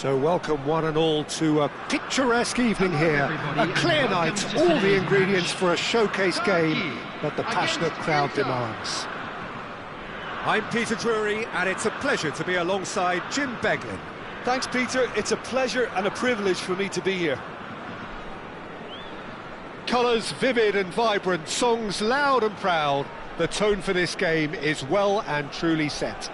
So welcome one and all to a picturesque evening here, a clear night, all the ingredients for a showcase game that the passionate crowd demands. I'm Peter Drury and it's a pleasure to be alongside Jim Beglin. Thanks Peter, it's a pleasure and a privilege for me to be here. Colours vivid and vibrant, songs loud and proud. The tone for this game is well and truly set.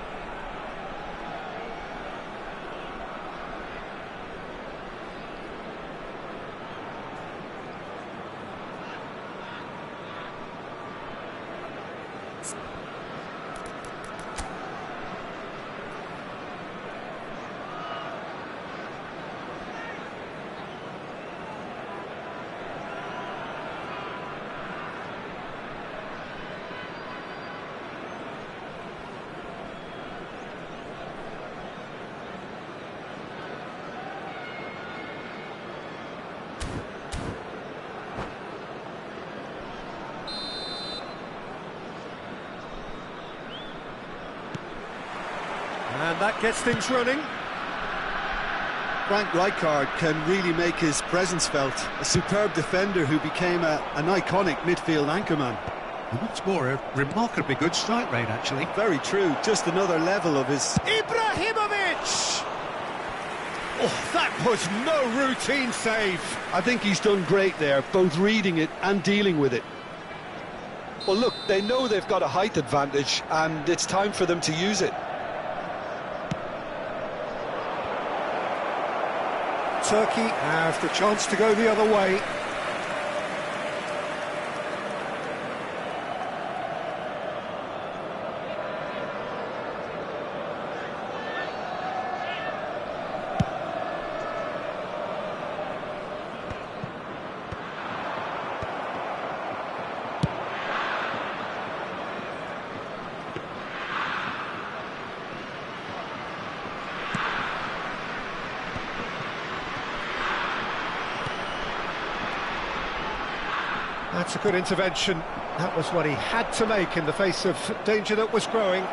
And that gets things running. Frank Rijkaard can really make his presence felt. A superb defender who became an iconic midfield anchorman. And what's more, a remarkably good strike rate, actually. Very true, just another level of his... Ibrahimovic! Oh, that was no routine save. I think he's done great there, both reading it and dealing with it. Well, look, they know they've got a height advantage, and it's time for them to use it. Turkey has the chance to go the other way. That's a good intervention. That was what he had to make in the face of danger that was growing.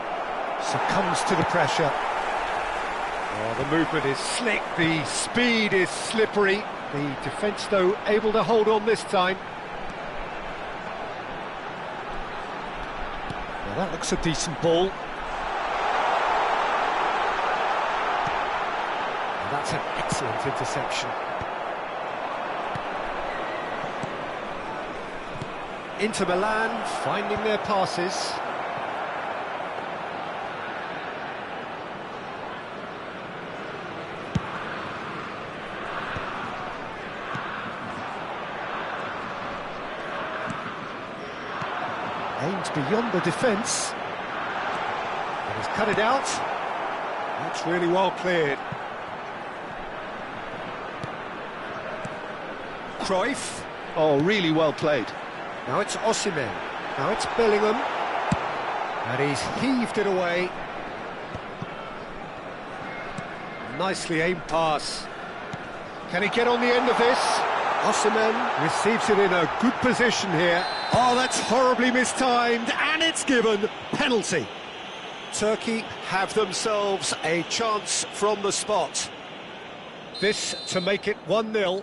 Succumbs to the pressure. Oh, the movement is slick, the speed is slippery. The defence, though, able to hold on this time. Well, that looks a decent ball. And that's an excellent interception. Inter Milan finding their passes. Aimed beyond the defence. And he's cut it out. That's really well cleared. Cruyff. Oh, really well played. Now it's Osimhen. Now it's Bellingham. And he's heaved it away. Nicely aimed pass. Can he get on the end of this? Osimhen receives it in a good position here. Oh, that's horribly mistimed, and it's given. Penalty. Turkey have themselves a chance from the spot. This to make it 1-0.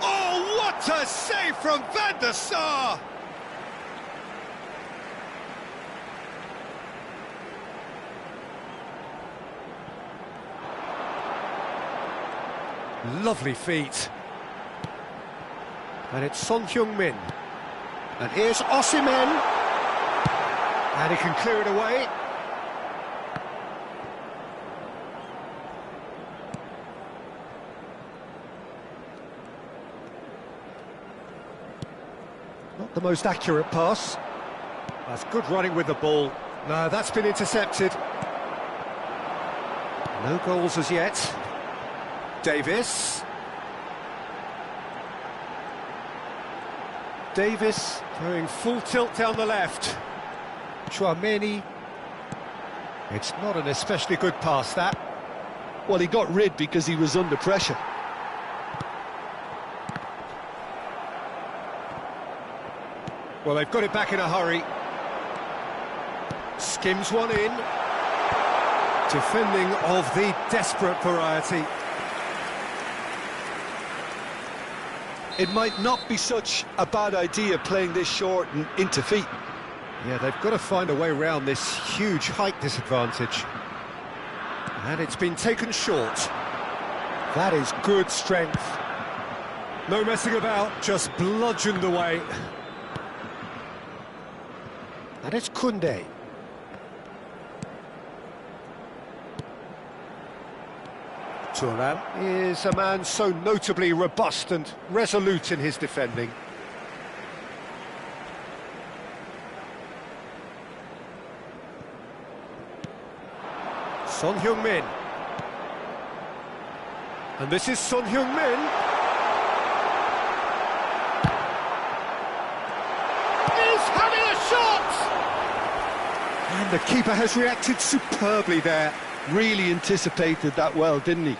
Oh, what a save from Van der Sar! Lovely feet. And it's Son Heung-min. And here's Osimhen. And he can clear it away. Not the most accurate pass. That's good running with the ball. No, that's been intercepted. No goals as yet. Davis. Davis going full tilt down the left. Tchouameni. It's not an especially good pass, that. Well, he got rid because he was under pressure. Well, they've got it back in a hurry. Skims one in. Defending of the desperate variety. It might not be such a bad idea playing this short and into feet. Yeah, they've got to find a way around this huge height disadvantage. And it's been taken short. That is good strength. No messing about, just bludgeoned away. And it's Koundé. Thuram is a man so notably robust and resolute in his defending. Son Heung-min. And this is Son Heung-min. He's having a shot! And the keeper has reacted superbly there. Really anticipated that well, didn't he?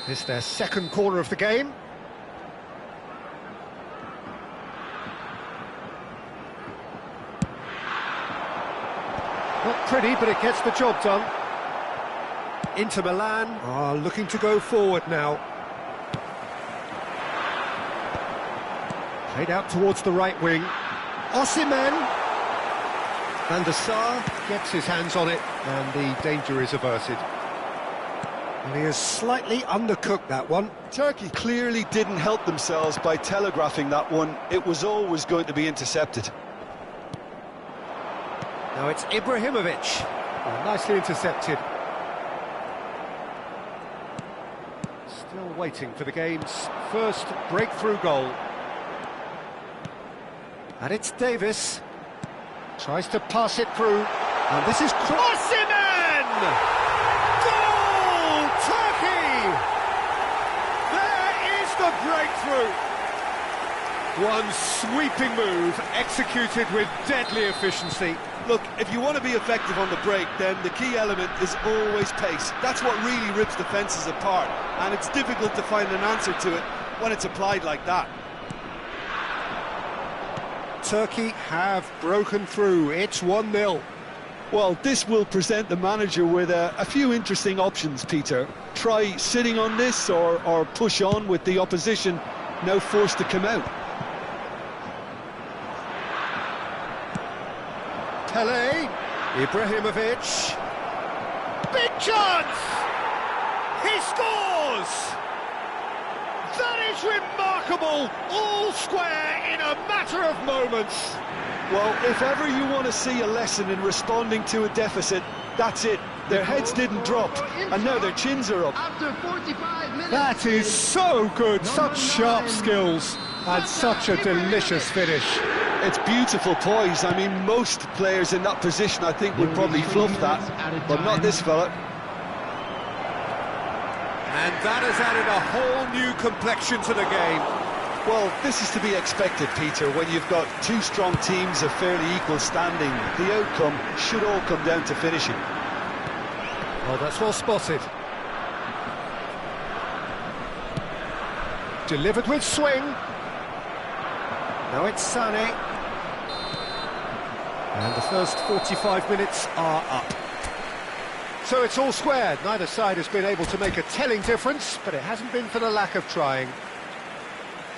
It's their second corner of the game. Not pretty, but it gets the job done. Inter Milan are looking to go forward now. Played out towards the right wing. Osimhen. Van der Sar gets his hands on it, and the danger is averted. And he has slightly undercooked that one. Turkey clearly didn't help themselves by telegraphing that one. It was always going to be intercepted. Now it's Ibrahimovic. Oh, nicely intercepted. Still waiting for the game's first breakthrough goal. And it's Davis. Tries to pass it through. And this is Osimhen! Goal! Turkey! There is the breakthrough. One sweeping move executed with deadly efficiency. Look, if you want to be effective on the break, then the key element is always pace. That's what really rips defences apart, and it's difficult to find an answer to it when it's applied like that. Turkey have broken through. It's 1-0. Well, this will present the manager with a few interesting options, Peter. Try sitting on this or push on with the opposition now forced to come out. Pele, Ibrahimovic, big chance! He scores! That is remarkable, all square in a matter of moments. Well, if ever you want to see a lesson in responding to a deficit, that's it. Their heads didn't drop, and now their chins are up. After 45 minutes. That is so good, such sharp skills, and such a delicious finish. It's beautiful poise. I mean, most players in that position, I think, would probably fluff that, but not this fella. And that has added a whole new complexion to the game. Well, this is to be expected, Peter, when you've got two strong teams of fairly equal standing. The outcome should all come down to finishing. Well, that's well spotted. Delivered with swing. Now it's Sané. And the first 45 minutes are up. So it's all squared. Neither side has been able to make a telling difference, but it hasn't been for the lack of trying.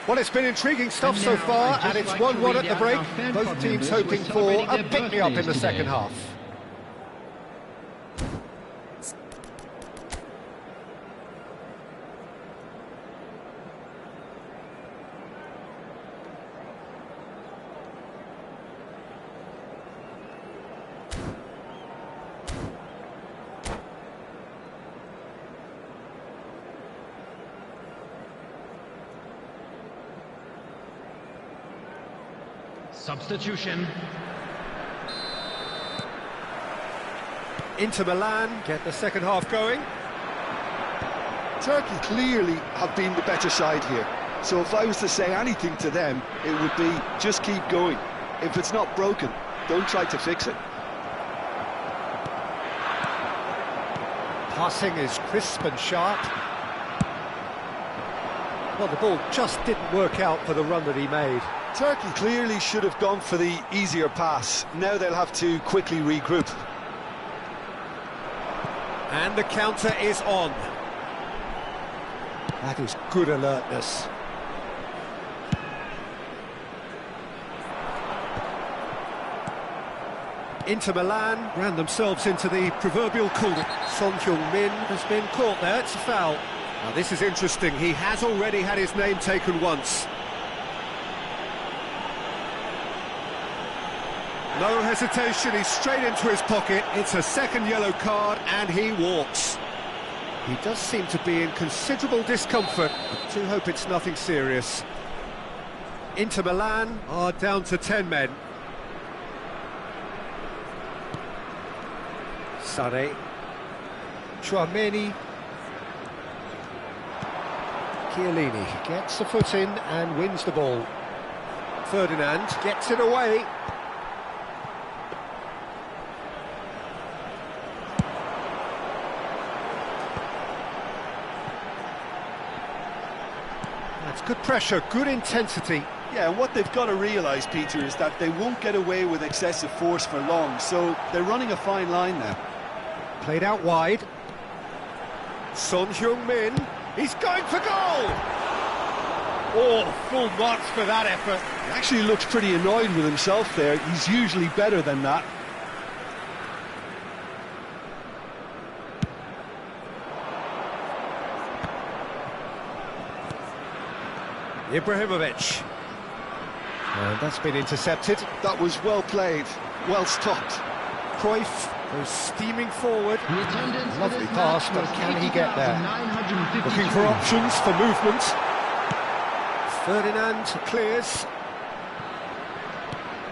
Well, it's been intriguing stuff so far, and it's 1-1 at the break. Both teams hoping for a pick-me-up in the second half. Substitution. Inter Milan get the second half going. Turkey clearly have been the better side here. So if I was to say anything to them, it would be just keep going. If it's not broken, don't try to fix it. Passing is crisp and sharp. Well, the ball just didn't work out for the run that he made. Turkey clearly should have gone for the easier pass. Now they'll have to quickly regroup. And the counter is on. That is good alertness. Inter Milan ran themselves into the proverbial cul-de-sac. Son Heung-min has been caught there, it's a foul. Now this is interesting, he has already had his name taken once. No hesitation, he's straight into his pocket. It's a second yellow card and he walks. He does seem to be in considerable discomfort. I do hope it's nothing serious. Inter Milan are down to 10 men. Sané. Tchouaméni. Chiellini gets a foot in and wins the ball. Ferdinand gets it away. That's good pressure, good intensity. Yeah, and what they've got to realise, Peter, is that they won't get away with excessive force for long, so they're running a fine line now. Played out wide. Son Heung-min, he's going for goal! Oh, full marks for that effort. He actually looks pretty annoyed with himself there. He's usually better than that. Ibrahimovic. And that's been intercepted. That was well played, well stopped. Cruyff goes steaming forward. Lovely pass, but can he get there? Looking for options for movement. Ferdinand clears.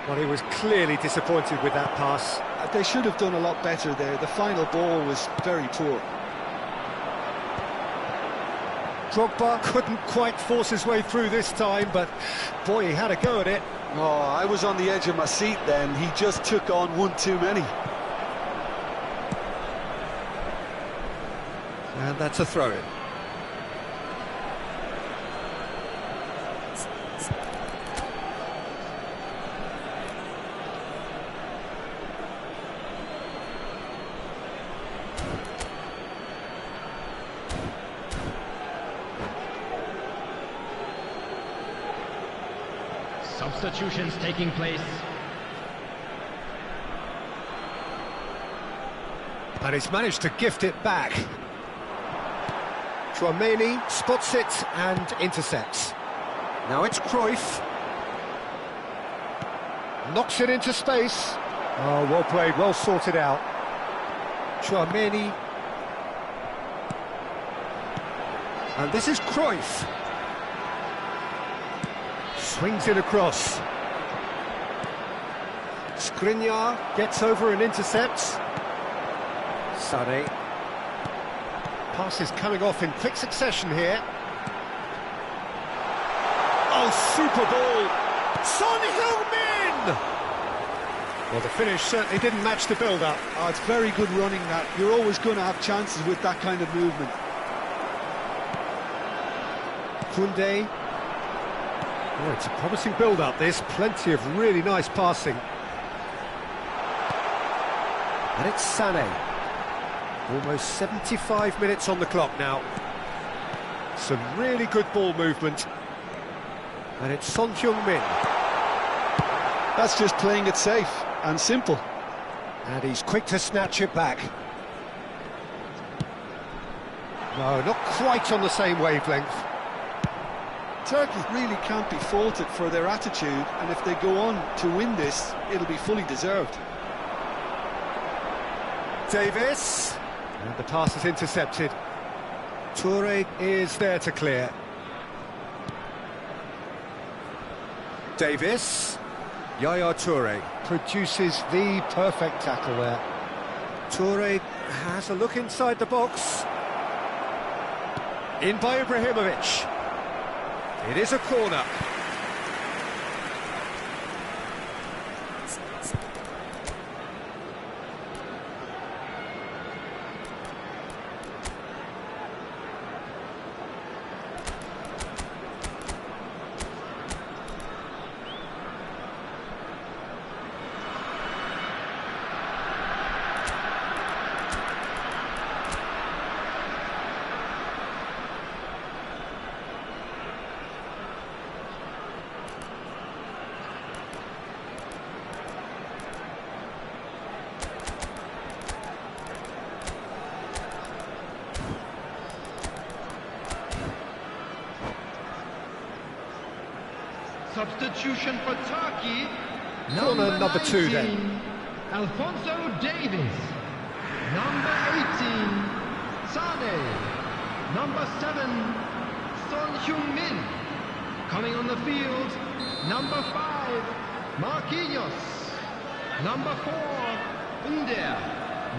Well, he was clearly disappointed with that pass. They should have done a lot better there. The final ball was very poor. Drogba couldn't quite force his way through this time, but boy, he had a go at it. Oh, I was on the edge of my seat then. He just took on one too many. And that's a throw-in. Substitutions taking place. And he's managed to gift it back. Tchouaméni spots it and intercepts. Now it's Cruyff. Knocks it into space. Oh, well played, well sorted out. Tchouaméni. And this is Cruyff. Swings it across. Skriniar gets over and intercepts. Sané. Passes coming off in quick succession here. Oh, super ball! Son Heung-min! Well, the finish certainly didn't match the build-up. Oh, it's very good running, that. You're always going to have chances with that kind of movement. Koundé. Oh, it's a promising build-up, this. Plenty of really nice passing. And it's Sané. Almost 75 minutes on the clock now. Some really good ball movement. And it's Son Heung-min. That's just playing it safe and simple. And he's quick to snatch it back. No, not quite on the same wavelength. Turkey really can't be faulted for their attitude, and if they go on to win this, it'll be fully deserved. Davis. And the pass is intercepted. Touré is there to clear. Davis. Yaya Touré produces the perfect tackle there. Touré has a look inside the box. In by Ibrahimovic. It is a corner. Substitution for Turkey. Corner number 2 19, then. Alphonso Davies. Number 18, Sané. Number 7, Son Heung-min. Coming on the field, number 5, Marquinhos. Number 4, Under.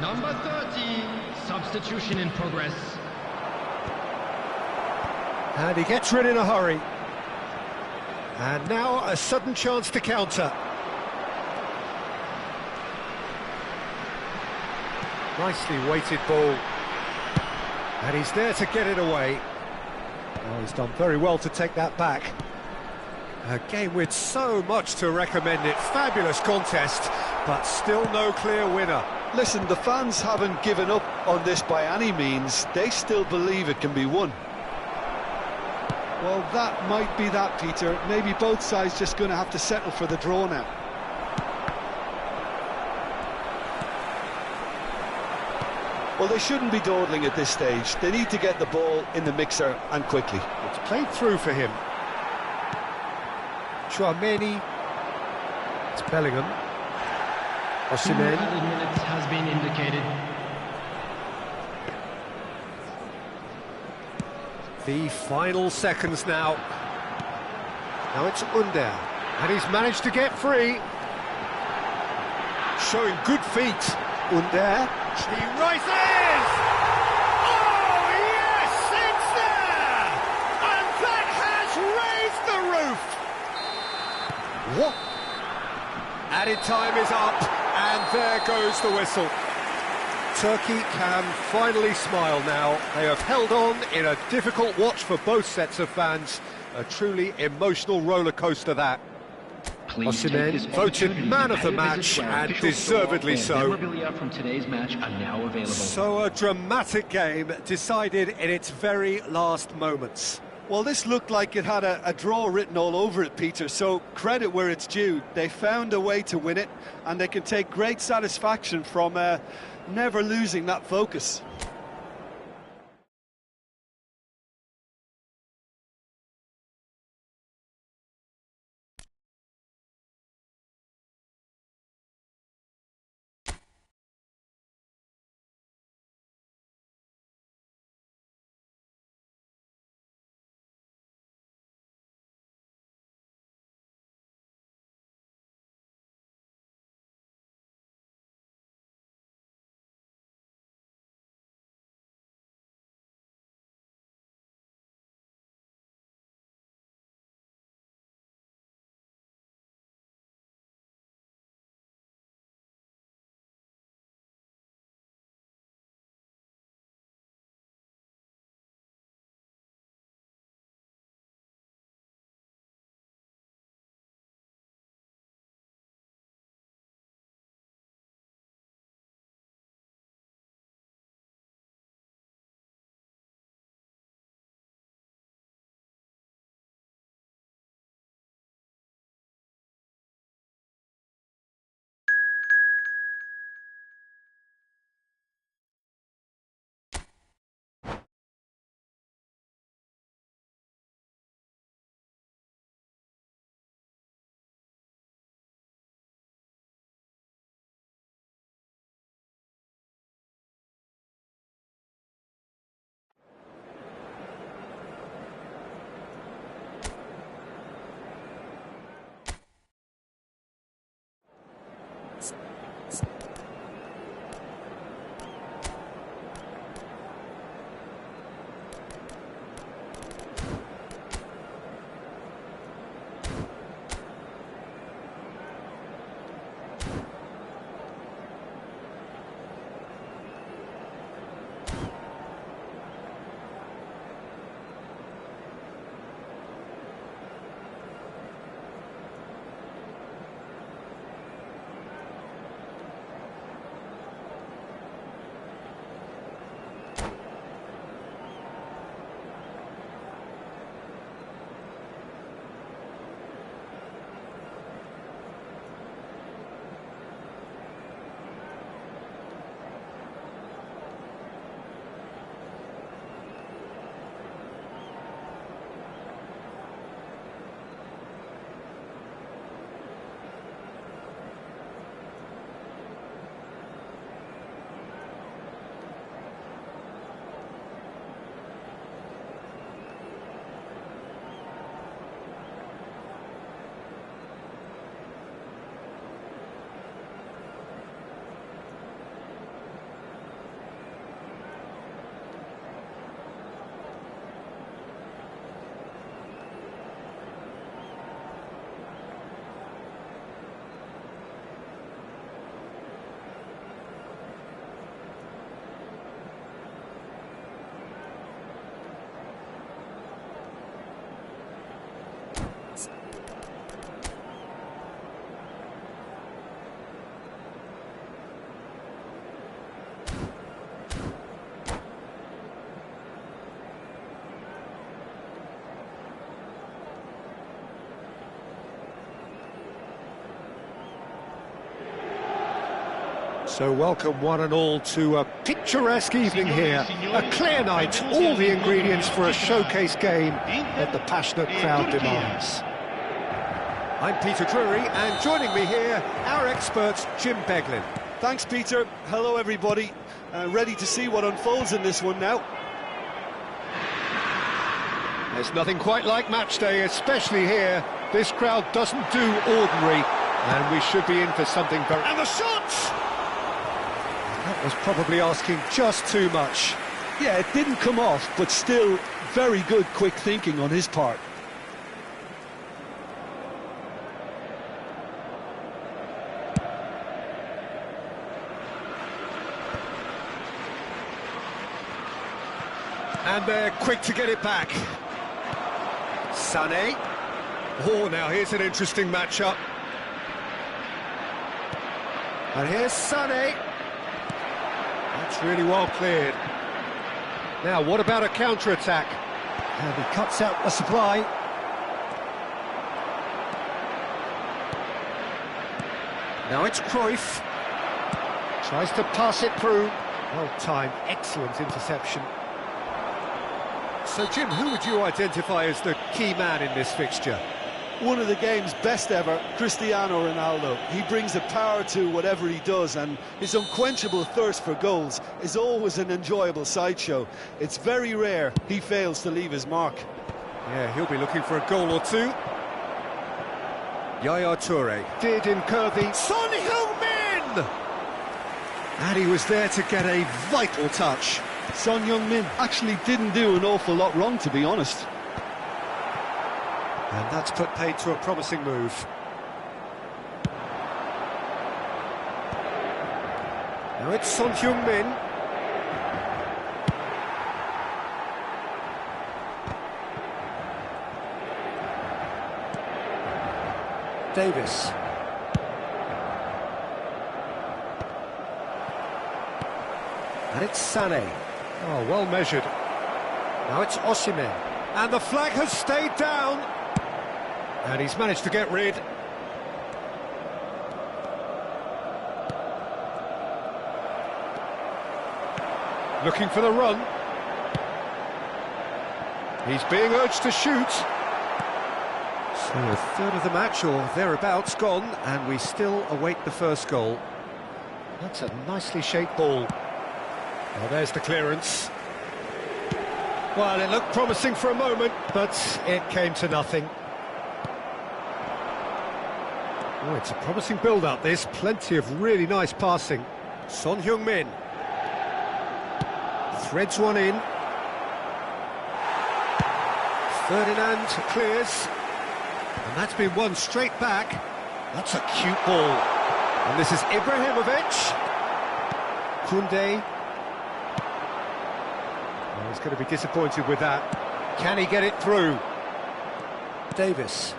Number 30, substitution in progress. And he gets rid in a hurry. And now a sudden chance to counter. Nicely weighted ball. And he's there to get it away. Oh, he's done very well to take that back. A game with so much to recommend it. Fabulous contest, but still no clear winner. Listen, the fans haven't given up on this by any means. They still believe it can be won. Well, that might be that, Peter. Maybe both sides just going to have to settle for the draw now. Well, they shouldn't be dawdling at this stage. They need to get the ball in the mixer, and quickly. It's played through for him. Tchouaméni. It's Bellingham. Osimhen. 2 added minutes has been indicated. The final seconds now. Now it's Under, and he's managed to get free. Showing good feet. Under. He rises! Oh, yes, it's there! And that has raised the roof! What? Added time is up, and there goes the whistle. Turkey can finally smile now. They have held on in a difficult watch for both sets of fans. A truly emotional roller coaster, that. Osimhen voted man of the match, and deservedly so. Memorabilia from today's match are now available. So a dramatic game decided in its very last moments. Well, this looked like it had a draw written all over it, Peter, so credit where it's due. They found a way to win it, and they can take great satisfaction from never losing that focus. So welcome one and all to a picturesque evening here. A clear night, all the ingredients for a showcase game that the passionate crowd demands. I'm Peter Drury, and joining me here, our expert, Jim Beglin. Thanks, Peter. Hello, everybody. Ready to see what unfolds in this one now. There's nothing quite like match day, especially here. This crowd doesn't do ordinary, and we should be in for something very... And the shots! That was probably asking just too much. Yeah, it didn't come off, but still very good quick thinking on his part. And they're quick to get it back. Sané. Oh, now here's an interesting matchup. And here's Sané. That's really well cleared. Now, what about a counter-attack? And he cuts out the supply. Now it's Cruyff. Tries to pass it through. Well timed, excellent interception. So Jim, who would you identify as the key man in this fixture? One of the game's best ever, Cristiano Ronaldo. He brings a power to whatever he does, and his unquenchable thirst for goals is always an enjoyable sideshow. It's very rare he fails to leave his mark. Yeah, he'll be looking for a goal or two. Yaya Toure did incur the Son Heung-min! And he was there to get a vital touch. Son Heung-min actually didn't do an awful lot wrong, to be honest. And that's put paid to a promising move. Now it's Son Heung-min. Davis. And it's Sané. Oh, well measured. Now it's Osimhen. And the flag has stayed down. And he's managed to get rid. Looking for the run. He's being urged to shoot. So a third of the match or thereabouts gone, and we still await the first goal. That's a nicely shaped ball. Well, there's the clearance. Well, it looked promising for a moment, but it came to nothing. Oh, it's a promising build-up, this. Plenty of really nice passing. Son Heung-min. Threads one in. Ferdinand clears. And that's been won straight back. That's a cute ball. And this is Ibrahimovic. Koundé. Oh, he's going to be disappointed with that. Can he get it through? Davis.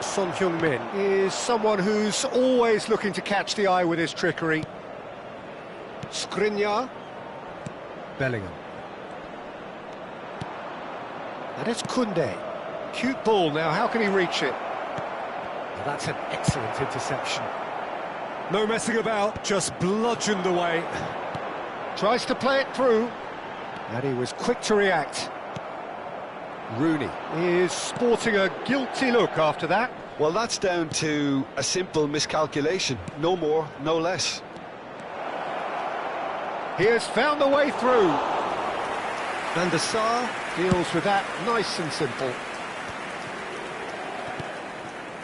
Son Heung-min is someone who's always looking to catch the eye with his trickery. Skriniar. Bellingham. And it's Koundé. Cute ball now, how can he reach it? Well, that's an excellent interception. No messing about, just bludgeoned away. Tries to play it through. And he was quick to react. Rooney is sporting a guilty look after that. Well, that's down to a simple miscalculation. No more, no less. He has found the way through. Van der Sar deals with that nice and simple.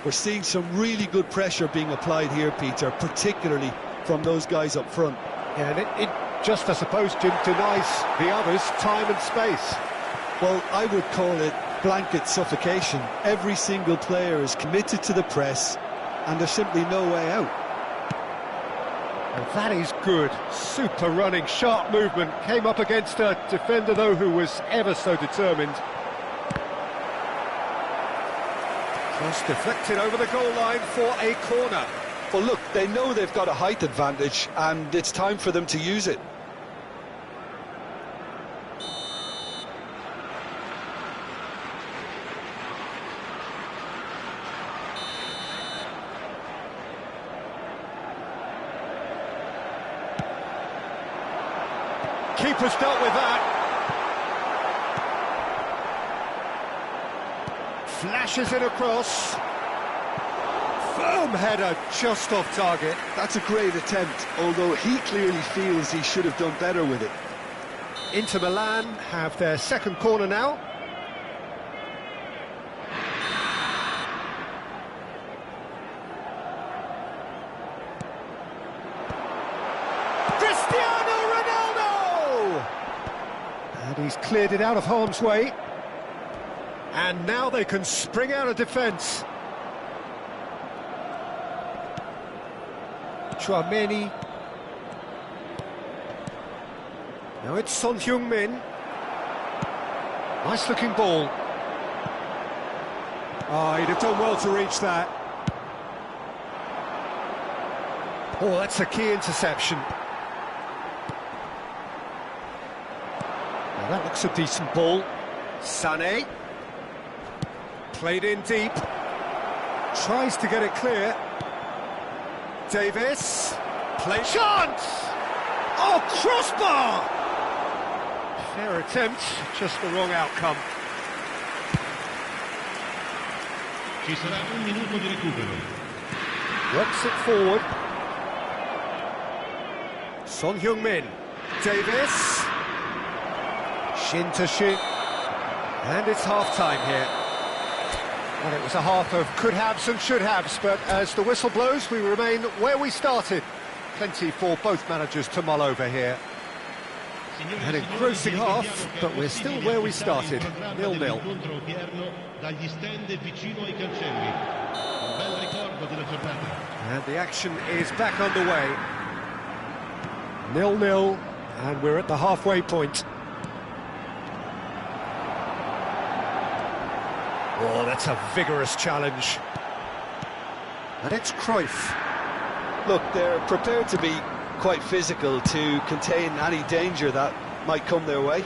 We're seeing some really good pressure being applied here, Peter, particularly from those guys up front. Yeah, and it just, I suppose, denies the others time and space. Well, I would call it blanket suffocation. Every single player is committed to the press, and there's simply no way out. And that is good. Super running, sharp movement. Came up against a defender, though, who was ever so determined. Just deflected over the goal line for a corner. Well, look, they know they've got a height advantage, and it's time for them to use it. Keeper's dealt with that. Flashes it across. Firm header just off target. That's a great attempt, although he clearly feels he should have done better with it. Inter Milan have their second corner now. Cristiano Ronaldo! And he's cleared it out of harm's way. And now they can spring out of defence. Chouameni. Now it's Son Heung-min. Nice looking ball. Oh, he'd have done well to reach that. Oh, that's a key interception. Now that looks a decent ball. Sané. Played in deep. Tries to get it clear. Davis. Play. Chance! Oh, crossbar! Fair attempt, just the wrong outcome. Ci sarà un minuto di recupero. Works it forward. Son Heung-min. Davis. Shin to shin. And it's half-time here. Well, it was a half of could-haves and should-haves, but as the whistle blows, we remain where we started. Plenty for both managers to mull over here. An engrossing half, but we're still where we started, 0-0. And the action is back underway. 0-0, and we're at the halfway point. Oh, that's a vigorous challenge. And it's Cruyff. Look, they're prepared to be quite physical to contain any danger that might come their way.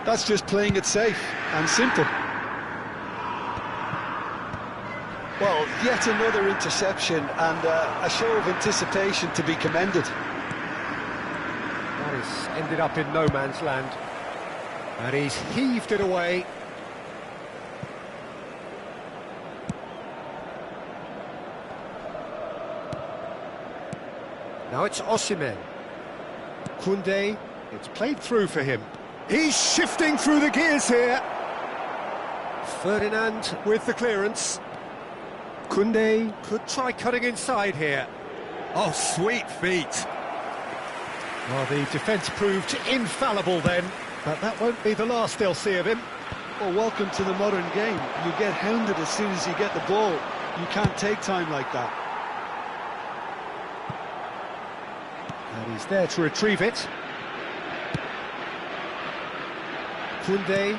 That's just playing it safe and simple. Well, yet another interception and a show of anticipation to be commended. That has ended up in no man's land. And he's heaved it away. Now it's Osimhen. Koundé, it's played through for him. He's shifting through the gears here. Ferdinand with the clearance. Koundé could try cutting inside here. Oh, sweet feet. Well, the defence proved infallible then, but that won't be the last they'll see of him. Well, welcome to the modern game. You get hounded as soon as you get the ball. You can't take time like that. And he's there to retrieve it. Koundé.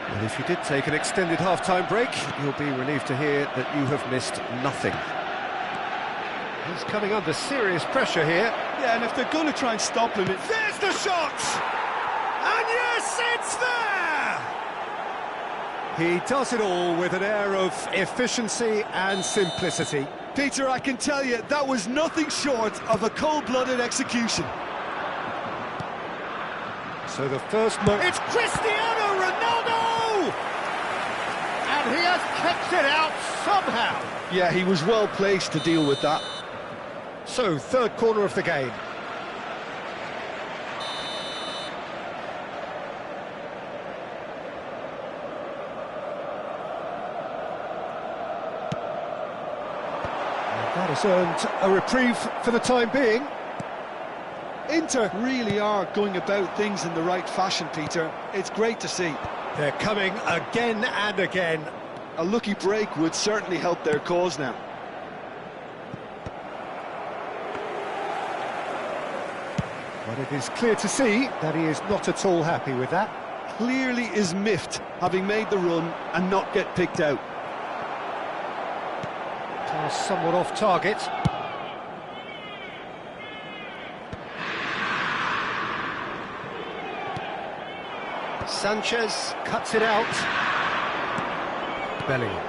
Well, if you did take an extended half-time break, you'll be relieved to hear that you have missed nothing. He's coming under serious pressure here. Yeah, and if they're going to try and stop him... There's the shot! And yes, it's there! He does it all with an air of efficiency and simplicity. Peter, I can tell you, that was nothing short of a cold-blooded execution. So the first moment... It's Cristiano Ronaldo! And he has kept it out somehow. Yeah, he was well placed to deal with that. So, third corner of the game. That has earned a reprieve for the time being. Inter really are going about things in the right fashion, Peter. It's great to see. They're coming again and again. A lucky break would certainly help their cause now. But it is clear to see that he is not at all happy with that. Clearly is miffed, having made the run and not get picked out. Pass somewhat off target. Sanchez cuts it out. Bellingham.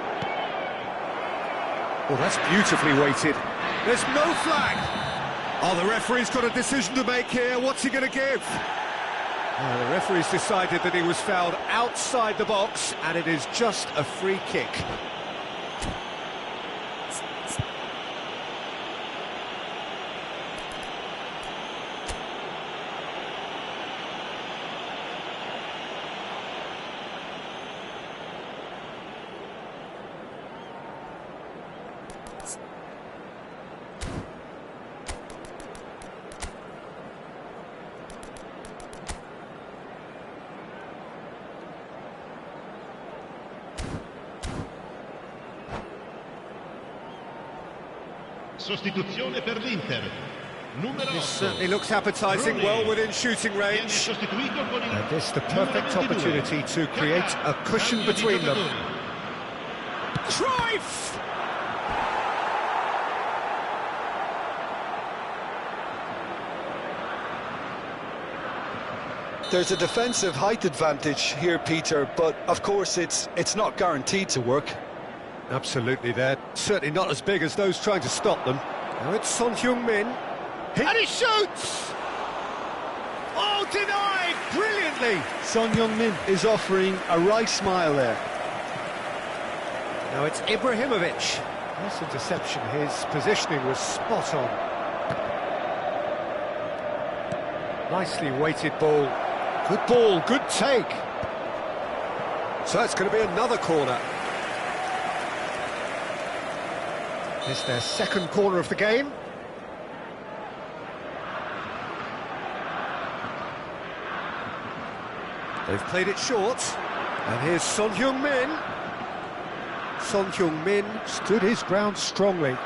Oh, that's beautifully weighted. There's no flag. Oh, the referee's got a decision to make here. What's he going to give? The referee's decided that he was fouled outside the box, and it is just a free kick. Sostituzione per l'Inter. Numero 8. This certainly looks appetising, well within shooting range. And this the perfect opportunity to create a cushion between them. Cruyff! There's a defensive height advantage here, Peter, but of course it's not guaranteed to work. Absolutely, they're certainly not as big as those trying to stop them. Now it's Son Heung-min. And he shoots! Oh, denied brilliantly! Son Heung-min is offering a right smile there. Now it's Ibrahimovic. Nice interception, his positioning was spot on. Nicely weighted ball. Good ball, good take. So it's going to be another corner. It's their second corner of the game. They've played it short. And here's Son Heung-min. Son Heung-min stood his ground strongly.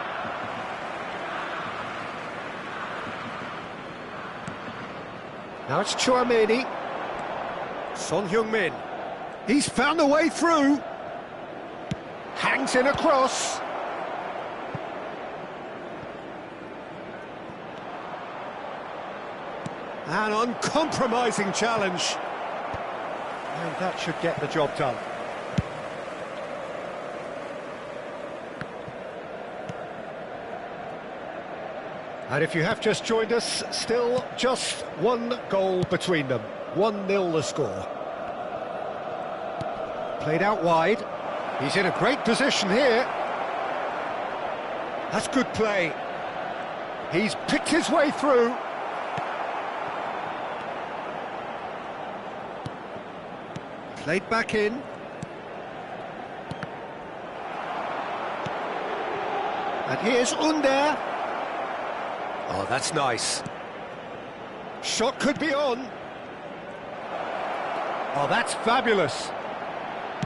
Now it's Chouameni. Son Heung-min. He's found a way through. Hangs in across. An uncompromising challenge. And that should get the job done. And if you have just joined us, still just one goal between them. 1-0 the score. Played out wide. He's in a great position here. That's good play. He's picked his way through. Played back in. And here's Under. Oh, that's nice. Shot could be on. Oh, that's fabulous.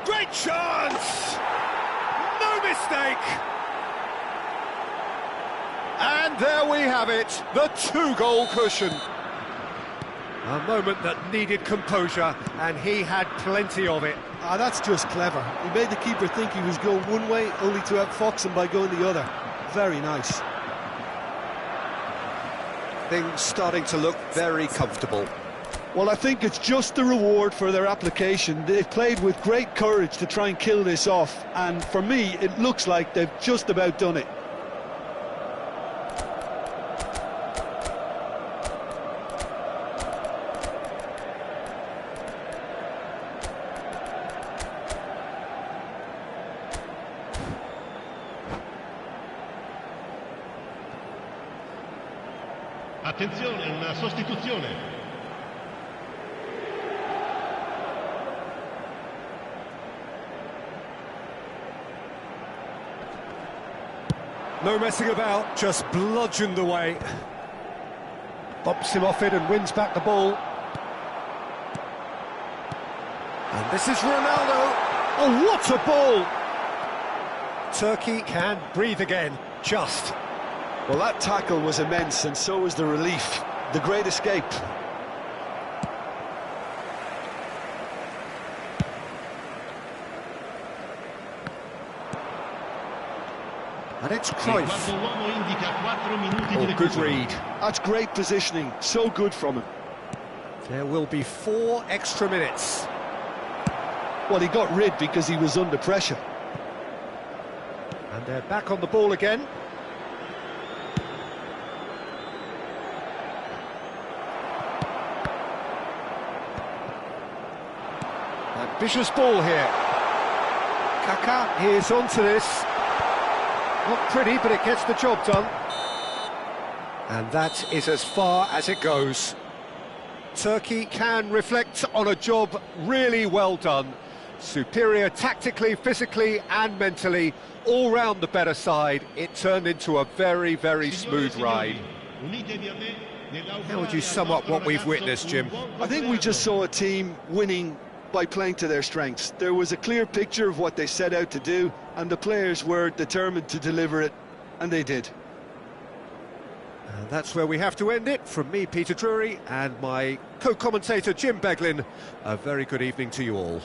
Great chance! No mistake! And there we have it, the 2-goal cushion. A moment that needed composure, and he had plenty of it. Ah, that's just clever. He made the keeper think he was going one way, only to outfox him by going the other. Very nice. Things starting to look very comfortable. Well, I think it's just the reward for their application. They've played with great courage to try and kill this off, and for me, it looks like they've just about done it. Attenzione, una sostituzione. No messing about, just bludgeoned away. Bumps him off it and wins back the ball. And this is Ronaldo. Oh, what a ball! Turkey can breathe again, just. Well, that tackle was immense, and so was the relief. The great escape. And it's Cruyff. Oh, good read. That's great positioning. So good from him. There will be 4 extra minutes. Well, he got rid because he was under pressure. And they're back on the ball again. Ambitious ball here. Kaká is onto this. Not pretty, but it gets the job done. And that is as far as it goes. Turkey can reflect on a job really well done. Superior tactically, physically and mentally. All round the better side. It turned into a very, very smooth ride. How would you sum up what we've witnessed, Jim? I think we just saw a team winning by playing to their strengths. There was a clear picture of what they set out to do, and the players were determined to deliver it, and they did. And that's where we have to end it. From me, Peter Drury, and my co-commentator, Jim Beglin, a very good evening to you all.